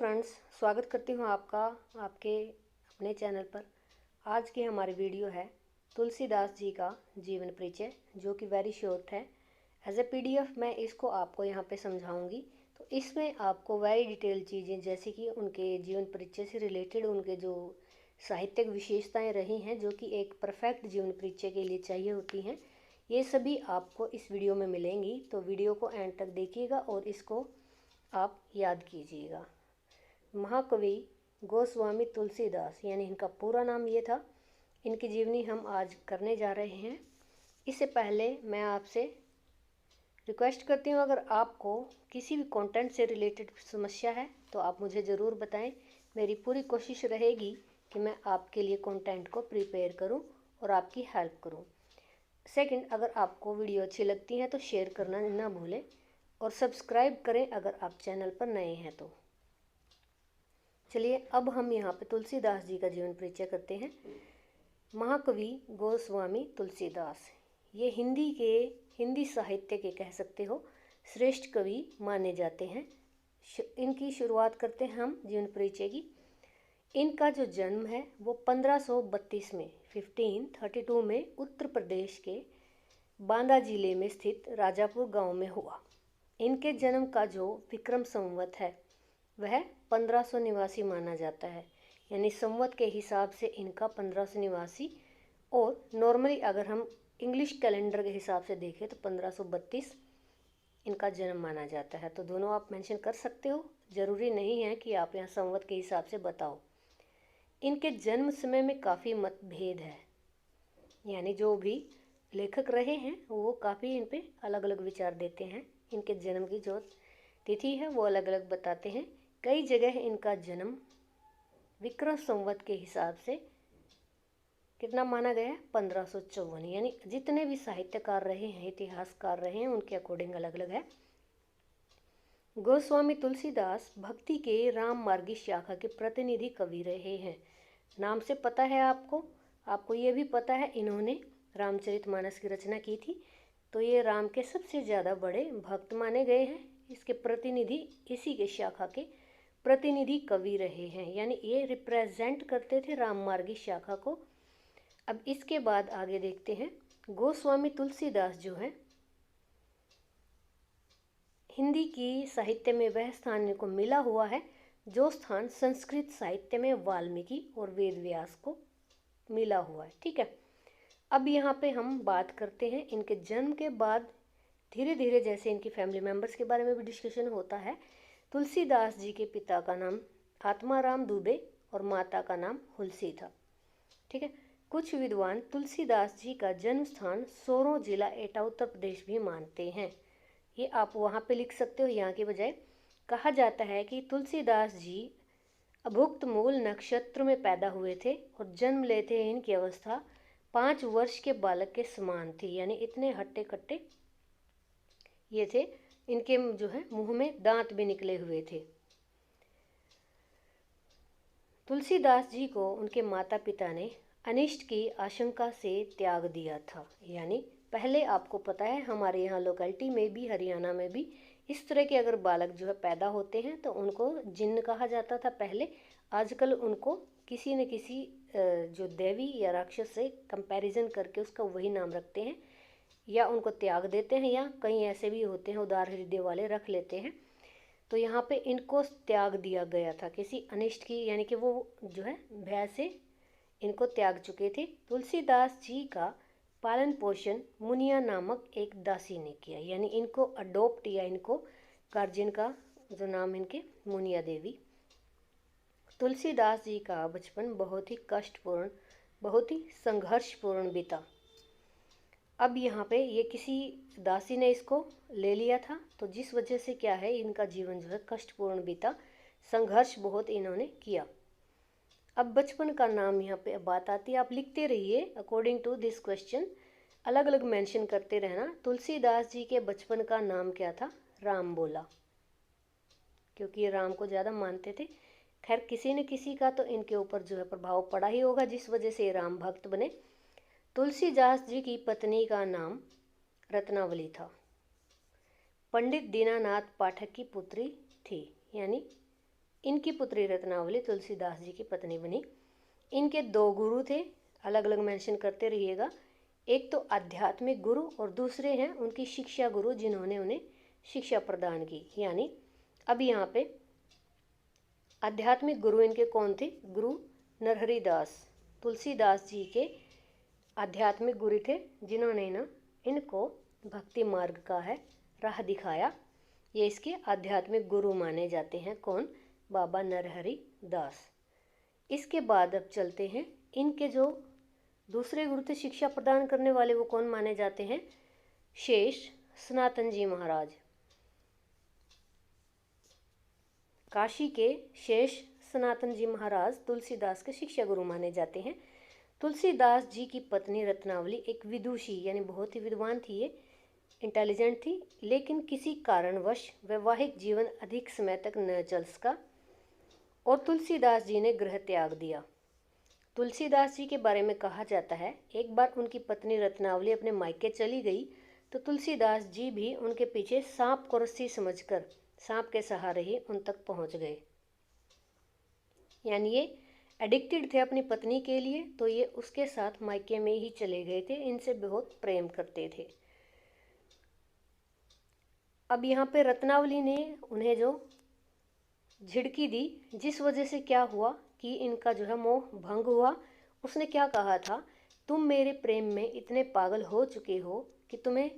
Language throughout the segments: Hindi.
फ्रेंड्स, स्वागत करती हूँ आपका आपके अपने चैनल पर। आज की हमारी वीडियो है तुलसीदास जी का जीवन परिचय, जो कि वेरी शॉर्ट है। एज ए पीडीएफ मैं इसको आपको यहाँ पे समझाऊंगी। तो इसमें आपको वेरी डिटेल चीज़ें, जैसे कि उनके जीवन परिचय से रिलेटेड उनके जो साहित्यिक विशेषताएँ रही हैं, जो कि एक परफेक्ट जीवन परिचय के लिए चाहिए होती हैं, ये सभी आपको इस वीडियो में मिलेंगी। तो वीडियो को एंड तक देखिएगा और इसको आप याद कीजिएगा। महाकवि गोस्वामी तुलसीदास, यानी इनका पूरा नाम ये था। इनकी जीवनी हम आज करने जा रहे हैं। इससे पहले मैं आपसे रिक्वेस्ट करती हूँ, अगर आपको किसी भी कंटेंट से रिलेटेड समस्या है तो आप मुझे ज़रूर बताएं। मेरी पूरी कोशिश रहेगी कि मैं आपके लिए कंटेंट को प्रिपेयर करूँ और आपकी हेल्प करूँ। सेकंड, अगर आपको वीडियो अच्छी लगती है तो शेयर करना ना भूलें और सब्सक्राइब करें अगर आप चैनल पर नए हैं तो। चलिए अब हम यहाँ पे तुलसीदास जी का जीवन परिचय करते हैं। महाकवि गोस्वामी तुलसीदास, ये हिंदी साहित्य के कह सकते हो श्रेष्ठ कवि माने जाते हैं। इनकी शुरुआत करते हैं हम जीवन परिचय की। इनका जो जन्म है वो 1532 में 1532 में उत्तर प्रदेश के बांदा जिले में स्थित राजापुर गांव में हुआ। इनके जन्म का जो विक्रम संवत है वह 1589 माना जाता है, यानी संवत के हिसाब से इनका 1589, और नॉर्मली अगर हम इंग्लिश कैलेंडर के हिसाब से देखें तो 1532 इनका जन्म माना जाता है। तो दोनों आप मेंशन कर सकते हो, ज़रूरी नहीं है कि आप यहाँ संवत के हिसाब से बताओ। इनके जन्म समय में काफ़ी मतभेद है, यानी जो भी लेखक रहे हैं वो काफ़ी इन पे अलग अलग विचार देते हैं। इनके जन्म की जो तिथि है वो अलग अलग बताते हैं। कई जगह इनका जन्म विक्रम संवत के हिसाब से कितना माना गया है, 1554। यानी जितने भी साहित्यकार रहे हैं, इतिहासकार रहे हैं, उनके अकॉर्डिंग अलग अलग है। गोस्वामी तुलसीदास भक्ति के राम मार्गी शाखा के प्रतिनिधि कवि रहे हैं। नाम से पता है आपको ये भी पता है इन्होंने रामचरितमानस की रचना की थी। तो ये राम के सबसे ज़्यादा बड़े भक्त माने गए हैं। इसके प्रतिनिधि, इसी के शाखा के प्रतिनिधि कवि रहे हैं, यानी ये रिप्रेजेंट करते थे राम मार्गी शाखा को। अब इसके बाद आगे देखते हैं। गोस्वामी तुलसीदास जो है, हिंदी की साहित्य में वह स्थान इनको मिला हुआ है जो स्थान संस्कृत साहित्य में वाल्मीकि और वेद व्यास को मिला हुआ है। ठीक है, अब यहाँ पे हम बात करते हैं इनके जन्म के बाद धीरे धीरे जैसे इनकी फैमिली मेम्बर्स के बारे में भी डिस्कशन होता है। तुलसीदास जी के पिता का नाम आत्माराम दुबे और माता का नाम हुलसी था। ठीक है, कुछ विद्वान तुलसीदास जी का जन्म स्थान सोरों जिला एटा उत्तर प्रदेश भी मानते हैं। ये आप वहाँ पे लिख सकते हो यहाँ के बजाय। कहा जाता है कि तुलसीदास जी अभुक्त मूल नक्षत्र में पैदा हुए थे और जन्म लेते ही इनकी अवस्था 5 वर्ष के बालक के समान थी, यानी इतने हट्टे कट्टे ये थे। इनके जो है मुंह में दांत भी निकले हुए थे। तुलसीदास जी को उनके माता पिता ने अनिष्ट की आशंका से त्याग दिया था। यानी पहले आपको पता है हमारे यहाँ लोकेलिटी में भी, हरियाणा में भी इस तरह के अगर बालक जो है पैदा होते हैं तो उनको जिन्न कहा जाता था पहले। आजकल उनको किसी न किसी जो देवी या राक्षस से कंपैरिजन करके उसका वही नाम रखते हैं, या उनको त्याग देते हैं, या कई ऐसे भी होते हैं उदार हृदय वाले रख लेते हैं। तो यहाँ पे इनको त्याग दिया गया था किसी अनिष्ट की, यानी कि वो जो है भय से इनको त्याग चुके थे। तुलसीदास जी का पालन पोषण मुनिया नामक एक दासी ने किया, यानी इनको अडोप्ट या इनको गार्जियन का जो नाम इनके मुनिया देवी। तुलसीदास जी का बचपन बहुत ही कष्टपूर्ण, बहुत ही संघर्षपूर्ण बीता। अब यहाँ पे ये किसी दासी ने इसको ले लिया था, तो जिस वजह से क्या है इनका जीवन जो है कष्टपूर्ण बीता, संघर्ष बहुत इन्होंने किया। अब बचपन का नाम यहाँ पे बात आती है, आप लिखते रहिए अकॉर्डिंग टू दिस क्वेश्चन, अलग अलग मेंशन करते रहना। तुलसीदास जी के बचपन का नाम क्या था? राम बोला, क्योंकि ये राम को ज़्यादा मानते थे। खैर किसी न किसी का तो इनके ऊपर जो है प्रभाव पड़ा ही होगा, जिस वजह से ये राम भक्त बने। तुलसीदास जी की पत्नी का नाम रत्नावली था, पंडित दीनानाथ पाठक की पुत्री थी, यानी इनकी पुत्री रत्नावली तुलसीदास जी की पत्नी बनी। इनके 2 गुरु थे, अलग अलग मेंशन करते रहिएगा। एक तो आध्यात्मिक गुरु और दूसरे हैं उनकी शिक्षा गुरु, जिन्होंने उन्हें शिक्षा प्रदान की। यानी अब यहाँ पे आध्यात्मिक गुरु इनके कौन थे? गुरु नरहरि दास, तुलसीदास जी के आध्यात्मिक गुरु थे, जिन्होंने ना इनको भक्ति मार्ग का है राह दिखाया। ये इसके आध्यात्मिक गुरु माने जाते हैं। कौन? बाबा नरहरि दास। इसके बाद अब चलते हैं, इनके जो दूसरे गुरु थे शिक्षा प्रदान करने वाले, वो कौन माने जाते हैं? शेष सनातन जी महाराज। काशी के शेष सनातन जी महाराज तुलसीदास के शिक्षा गुरु माने जाते हैं। तुलसीदास जी की पत्नी रत्नावली एक विदुषी यानी बहुत ही विद्वान थी, ये इंटेलिजेंट थी, लेकिन किसी कारणवश वैवाहिक जीवन अधिक समय तक न चल सका और तुलसीदास जी ने गृह त्याग दिया। तुलसीदास जी के बारे में कहा जाता है, एक बार उनकी पत्नी रत्नावली अपने मायके चली गई तो तुलसीदास जी भी उनके पीछे सांप को रस्सी समझकर सांप के सहारे ही उन तक पहुंच गए। यानी ये एडिक्टेड थे अपनी पत्नी के लिए, तो ये उसके साथ मायके में ही चले गए थे, इनसे बहुत प्रेम करते थे। अब यहाँ पे रत्नावली ने उन्हें जो झिड़की दी, जिस वजह से क्या हुआ कि इनका जो है मोह भंग हुआ। उसने क्या कहा था? तुम मेरे प्रेम में इतने पागल हो चुके हो कि तुम्हें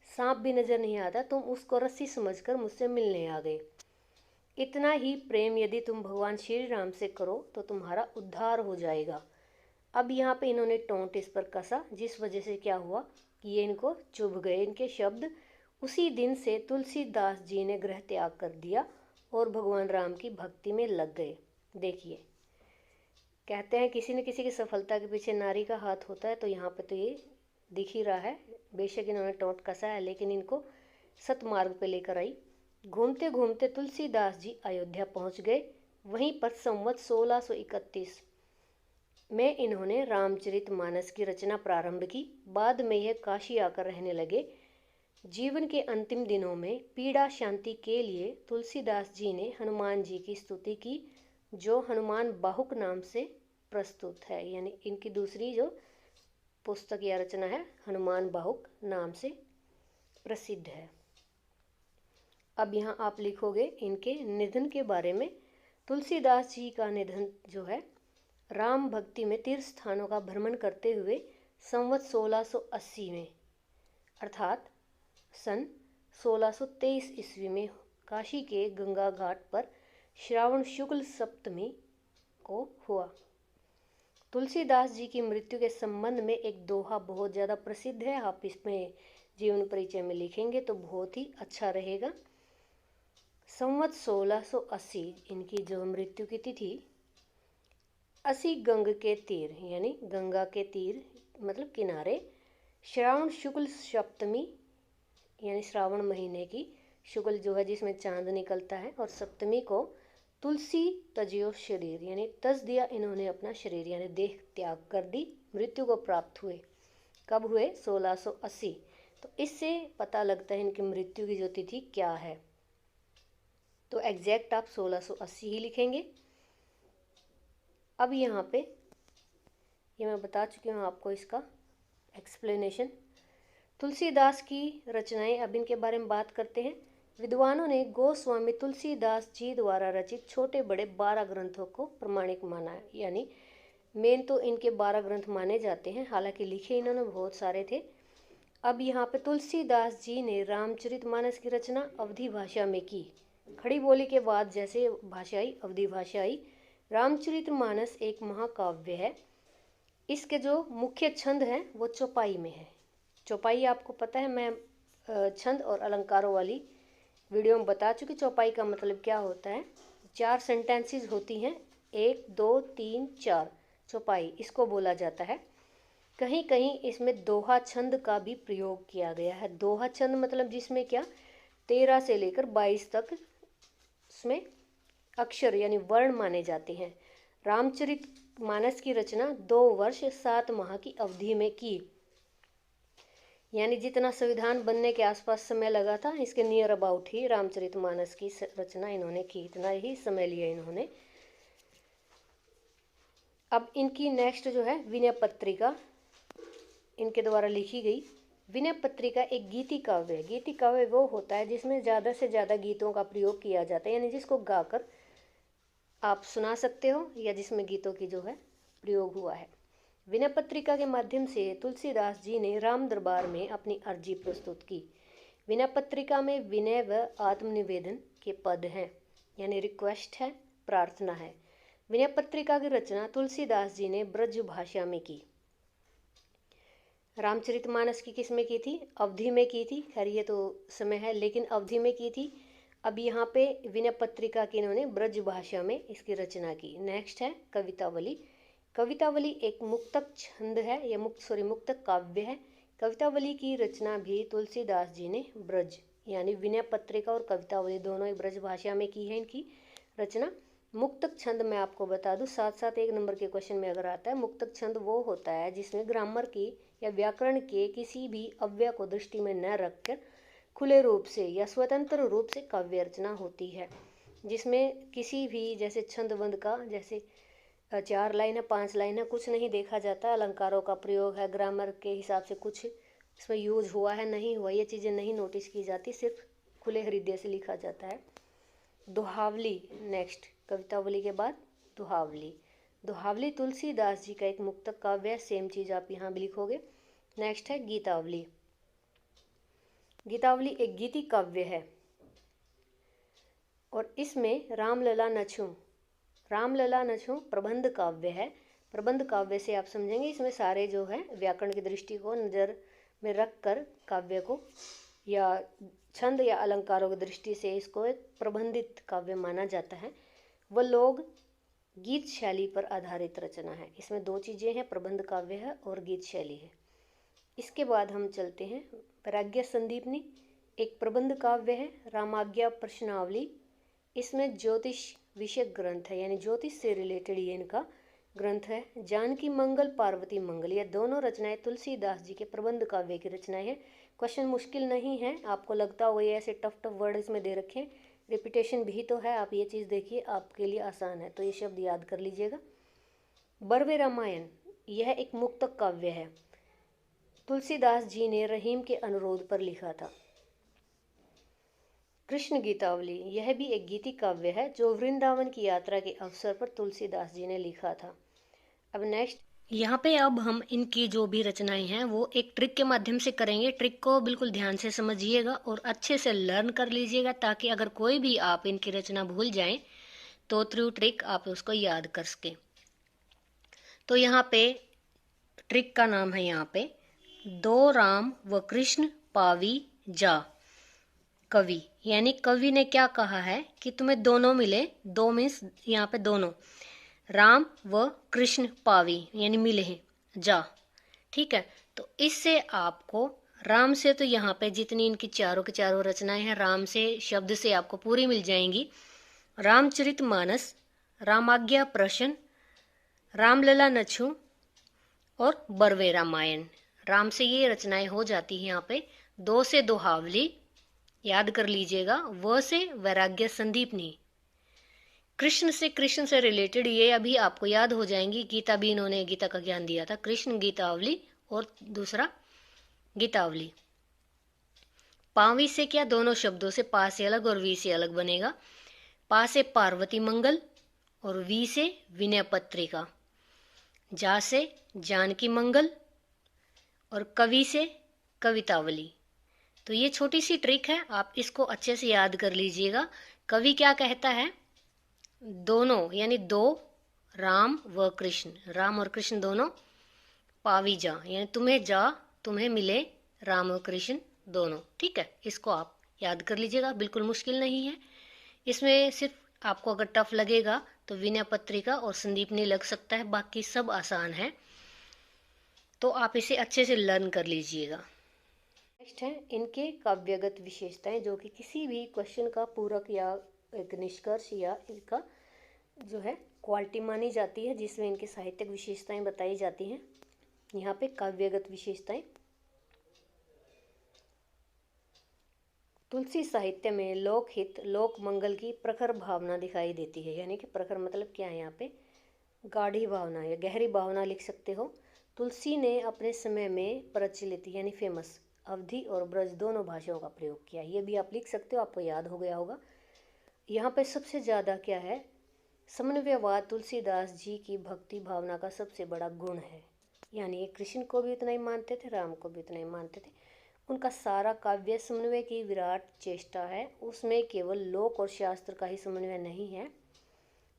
सांप भी नजर नहीं आता, तुम उसको रस्सी समझकर मुझसे मिलने आ गए। इतना ही प्रेम यदि तुम भगवान श्री राम से करो तो तुम्हारा उद्धार हो जाएगा। अब यहाँ पे इन्होंने टोंट इस पर कसा, जिस वजह से क्या हुआ कि ये इनको चुभ गए इनके शब्द। उसी दिन से तुलसीदास जी ने गृह त्याग कर दिया और भगवान राम की भक्ति में लग गए। देखिए, कहते हैं किसी न किसी की सफलता के पीछे नारी का हाथ होता है, तो यहाँ पे तो ये दिख ही रहा है। बेशक इन्होंने टोंट कसा है, लेकिन इनको सतमार्ग पे लेकर आई। घूमते घूमते तुलसीदास जी अयोध्या पहुंच गए। वहीं पर संवत 1631 में इन्होंने रामचरितमानस की रचना प्रारंभ की। बाद में यह काशी आकर रहने लगे। जीवन के अंतिम दिनों में पीड़ा शांति के लिए तुलसीदास जी ने हनुमान जी की स्तुति की, जो हनुमान बाहुक नाम से प्रस्तुत है। यानी इनकी दूसरी जो पुस्तक या रचना है हनुमान बाहुक नाम से प्रसिद्ध है। अब यहाँ आप लिखोगे इनके निधन के बारे में। तुलसीदास जी का निधन जो है राम भक्ति में तीर्थ स्थानों का भ्रमण करते हुए संवत 1680 में अर्थात सन 1623 ईस्वी में काशी के गंगा घाट पर श्रावण शुक्ल सप्तमी को हुआ। तुलसीदास जी की मृत्यु के संबंध में एक दोहा बहुत ज़्यादा प्रसिद्ध है, आप इसमें जीवन परिचय में लिखेंगे तो बहुत ही अच्छा रहेगा। संवत 1680 इनकी जो मृत्यु की तिथि, असी गंग के तीर यानी गंगा के तीर मतलब किनारे, श्रावण शुक्ल सप्तमी यानी श्रावण महीने की शुक्ल जो है जिसमें चांद निकलता है, और सप्तमी को तुलसी तजियो शरीर यानी तज दिया इन्होंने अपना शरीर यानी देह त्याग कर दी, मृत्यु को प्राप्त हुए। कब हुए? 1680। तो इससे पता लगता है इनकी मृत्यु की जो तिथि क्या है। तो एग्जैक्ट आप 1680 ही लिखेंगे। अब यहाँ पे ये मैं बता चुकी हूँ आपको इसका एक्सप्लेनेशन। तुलसीदास की रचनाएं, अब इनके बारे में बात करते हैं। विद्वानों ने गोस्वामी तुलसीदास जी द्वारा रचित छोटे बड़े 12 ग्रंथों को प्रमाणिक माना है। यानी मेन तो इनके 12 ग्रंथ माने जाते हैं, हालांकि लिखे इन्होंने बहुत सारे थे। अब यहाँ पे तुलसीदास जी ने रामचरितमानस की रचना अवधी भाषा में की। खड़ी बोली के बाद जैसे भाषा आई, अवधी भाषा आई। रामचरितमानस एक महाकाव्य है। इसके जो मुख्य छंद हैं वो चौपाई में है। चौपाई आपको पता है, मैं छंद और अलंकारों वाली वीडियो में बता चुकी। चौपाई का मतलब क्या होता है? 4 सेंटेंसेस होती हैं, 1 2 3 4 चौपाई इसको बोला जाता है। कहीं कहीं इसमें दोहा छंद का भी प्रयोग किया गया है। दोहा छंद मतलब जिसमें क्या 13 से लेकर 22 तक इसमें अक्षर यानी वर्ण माने जाते हैं। रामचरितमानस की रचना 2 वर्ष 7 माह की अवधि में की। यानी जितना संविधान बनने के आसपास समय लगा था, इसके नियर अबाउट ही रामचरितमानस की रचना इन्होंने की, इतना ही समय लिया इन्होंने। अब इनकी नेक्स्ट जो है विनय पत्रिका, इनके द्वारा लिखी गई। विनय पत्रिका एक गीति काव्य है। गीति काव्य वो होता है जिसमें ज़्यादा से ज़्यादा गीतों का प्रयोग किया जाता है, यानी जिसको गाकर आप सुना सकते हो या जिसमें गीतों की जो है प्रयोग हुआ है। विनय पत्रिका के माध्यम से तुलसीदास जी ने राम दरबार में अपनी अर्जी प्रस्तुत की। विनय पत्रिका में विनय व आत्मनिवेदन के पद हैं, यानी रिक्वेस्ट है, प्रार्थना है। विनय पत्रिका की रचना तुलसीदास जी ने ब्रज भाषा में की। रामचरितमानस की किस में की थी? अवधि में की थी। खैर ये तो समय है, लेकिन अवधि में की थी। अब यहाँ पे विनय पत्रिका की इन्होंने ब्रज भाषा में इसकी रचना की। नेक्स्ट है कवितावली। कवितावली एक मुक्तक छंद है या मुक्तक काव्य है। कवितावली की रचना भी तुलसीदास जी ने ब्रज यानी विनय पत्रिका और कवितावली दोनों ही ब्रज भाषा में की है इनकी रचना। मुक्तक छंद मैं आपको बता दूं, साथ साथ एक नंबर के क्वेश्चन में अगर आता है, मुक्तक छंद वो होता है जिसमें ग्रामर की या व्याकरण के किसी भी अव्यय को दृष्टि में न रखकर खुले रूप से या स्वतंत्र रूप से काव्य रचना होती है, जिसमें किसी भी जैसे छंदबंद का जैसे 4 लाइन है 5 लाइन है कुछ नहीं देखा जाता, अलंकारों का प्रयोग है, ग्रामर के हिसाब से कुछ इसमें यूज हुआ है नहीं हुआ, ये चीज़ें नहीं नोटिस की जाती, सिर्फ खुले हृदय से लिखा जाता है। दोहावली नेक्स्ट, कवितावली के बाद दोहावली। दोहावली तुलसीदास जी का एक मुक्तक काव्य है, सेम चीज़ आप यहाँ भी लिखोगे। नेक्स्ट है गीतावली। गीतावली एक गीति काव्य है और इसमें रामलला नछू प्रबंध काव्य है। प्रबंध काव्य से आप समझेंगे इसमें सारे जो है व्याकरण की दृष्टि को नज़र में रखकर काव्य को या छंद या अलंकारों की दृष्टि से इसको एक प्रबंधित काव्य माना जाता है। वह लोग गीत शैली पर आधारित रचना है। इसमें 2 चीज़ें हैं, प्रबंध काव्य है और गीत शैली है। इसके बाद हम चलते हैं वैराग्य संदीपनी, एक प्रबंध काव्य है। रामाज्ञा प्रश्नावली, इसमें ज्योतिष विषय ग्रंथ है, यानी ज्योतिष से रिलेटेड ये इनका ग्रंथ है। जानकी मंगल पार्वती मंगल, ये दोनों रचनाएं तुलसीदास जी के प्रबंध काव्य की रचनाएं हैं। क्वेश्चन मुश्किल नहीं है, आपको लगता हो ये ऐसे टफ वर्ड इसमें दे रखे हैं, रिपीटेशन भी तो है, आप ये चीज़ देखिए आपके लिए आसान है, तो ये शब्द याद कर लीजिएगा। बरवे रामायण, यह एक मुक्तक काव्य है, तुलसीदास जी ने रहीम के अनुरोध पर लिखा था। कृष्ण गीतावली, यह भी एक गीति काव्य है जो वृंदावन की यात्रा के अवसर पर तुलसीदास जी ने लिखा था। अब नेक्स्ट, यहाँ पे अब हम इनकी जो भी रचनाएं हैं वो एक ट्रिक के माध्यम से करेंगे। ट्रिक को बिल्कुल ध्यान से समझिएगा और अच्छे से लर्न कर लीजिएगा, ताकि अगर कोई भी आप इनकी रचना भूल जाएं तो थ्रू ट्रिक आप उसको याद कर सकें। तो यहाँ पे ट्रिक का नाम है यहाँ पे दो राम व कृष्ण पावी जा। कवि यानी कवि ने क्या कहा है कि तुम्हें दोनों मिले, दो मीन्स यहाँ पे दोनों, राम व कृष्ण पावी यानी मिले हैं जा, ठीक है। तो इससे आपको राम से तो यहाँ पे जितनी इनकी चारों के चारों रचनाएं हैं राम से शब्द से आपको पूरी मिल जाएंगी। रामचरितमानस, रामाज्ञा प्रश्न, रामलला नछू और बरवे रामायण, राम से ये रचनाएं हो जाती हैं। यहाँ पे 2 से दोहावली याद कर लीजिएगा, व से वैराग्य संदीपनी, कृष्ण से रिलेटेड ये अभी आपको याद हो जाएंगी, गीता भी इन्होंने गीता का ज्ञान दिया था, कृष्ण गीतावली और दूसरा गीतावली। पावी से क्या, दोनों शब्दों से, पा से अलग और वी से अलग बनेगा। पा से पार्वती मंगल और वी से विनय पत्रिका, जा से जानकी मंगल और कवि से कवितावली। तो ये छोटी सी ट्रिक है, आप इसको अच्छे से याद कर लीजिएगा। कवि क्या कहता है, दोनों यानी दो राम व कृष्ण, राम और कृष्ण दोनों, पावी जा यानी तुम्हें मिले राम और कृष्ण दोनों, ठीक है। इसको आप याद कर लीजिएगा, बिल्कुल मुश्किल नहीं है। इसमें सिर्फ आपको अगर टफ लगेगा तो विनय पत्रिका और संदीपनी लग सकता है, बाकी सब आसान है, तो आप इसे अच्छे से लर्न कर लीजिएगा। नेक्स्ट है इनके काव्यगत विशेषताएं, जो कि किसी भी क्वेश्चन का पूरक या एक निष्कर्ष या इनका जो है क्वालिटी मानी जाती है, जिसमें इनकी साहित्यिक विशेषताएं बताई जाती हैं। यहाँ पे काव्यगत विशेषताएं, तुलसी साहित्य में लोकहित लोक मंगल की प्रखर भावना दिखाई देती है। यानी कि प्रखर मतलब क्या है, यहाँ पे गाढ़ी भावना या गहरी भावना लिख सकते हो। तुलसी ने अपने समय में प्रचलित यानी फेमस अवधी और ब्रज दोनों भाषाओं का प्रयोग किया। ये भी आप लिख सकते हो, आपको याद हो गया होगा। यहाँ पे सबसे ज़्यादा क्या है, समन्वयवाद तुलसीदास जी की भक्ति भावना का सबसे बड़ा गुण है। यानी ये कृष्ण को भी उतना ही मानते थे, राम को भी उतना ही मानते थे। उनका सारा काव्य समन्वय की विराट चेष्टा है। उसमें केवल लोक और शास्त्र का ही समन्वय नहीं है,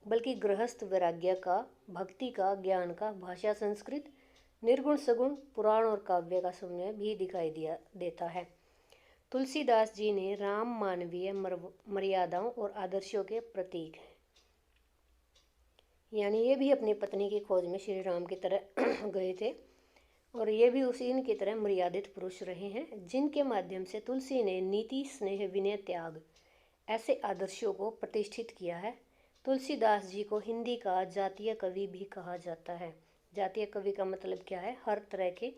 बल्कि गृहस्थ वैराग्य का, भक्ति का, ज्ञान का, भाषा संस्कृत, निर्गुण सगुण, पुराण और काव्य का समन्वय भी दिखाई देता है। तुलसीदास जी ने राम मानवीय मर्यादाओं और आदर्शों के प्रतीक हैं। यानी ये भी अपनी पत्नी की खोज में श्री राम की तरह गए थे और ये भी उसी इनकी तरह मर्यादित पुरुष रहे हैं, जिनके माध्यम से तुलसी ने नीति, स्नेह, विनय, त्याग ऐसे आदर्शों को प्रतिष्ठित किया है। तुलसीदास जी को हिंदी का जातीय कवि भी कहा जाता है। जातीय कवि का मतलब क्या है, हर तरह के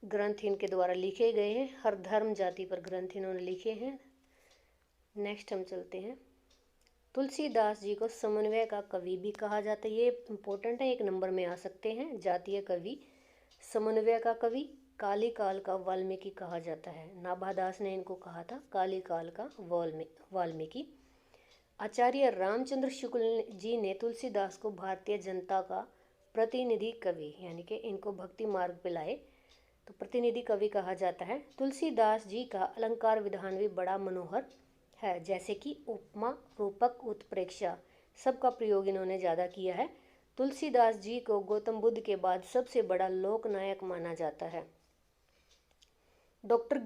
ग्रंथ इनके द्वारा लिखे गए हैं, हर धर्म जाति पर ग्रंथ इन्होंने लिखे हैं। नेक्स्ट हम चलते हैं। तुलसीदास जी को समन्वय का कवि भी कहा जाता है। ये इम्पोर्टेंट है, एक नंबर में आ सकते हैं। जातीय कवि, समन्वय का कवि, काली काल का वाल्मीकि कहा जाता है। नाभादास ने इनको कहा था काली काल का वाल्मीकि। आचार्य रामचंद्र शुक्ल जी ने तुलसीदास को भारतीय जनता का प्रतिनिधि कवि, यानी कि इनको भक्ति मार्ग पे लाए तो प्रतिनिधि कवि कहा जाता है। तुलसीदास जी का अलंकार विधान भी बड़ा मनोहर है, जैसे कि उपमा, रूपक, उत्प्रेक्षा सबका प्रयोग इन्होंने ज़्यादा किया है। तुलसीदास जी को गौतम बुद्ध के बाद सबसे बड़ा लोक नायक माना जाता है। डॉक्टर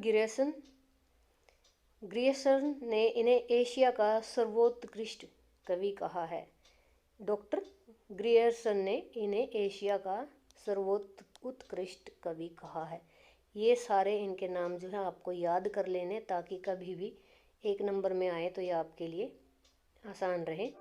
ग्रियर्सन ने इन्हें एशिया का सर्वोत्कृष्ट कवि कहा है। डॉक्टर ग्रियर्सन ने इन्हें एशिया का सर्वोत्कृष्ट कवि कहा है। ये सारे इनके नाम जो है आपको याद कर लेने, ताकि कभी भी एक नंबर में आए तो ये आपके लिए आसान रहे।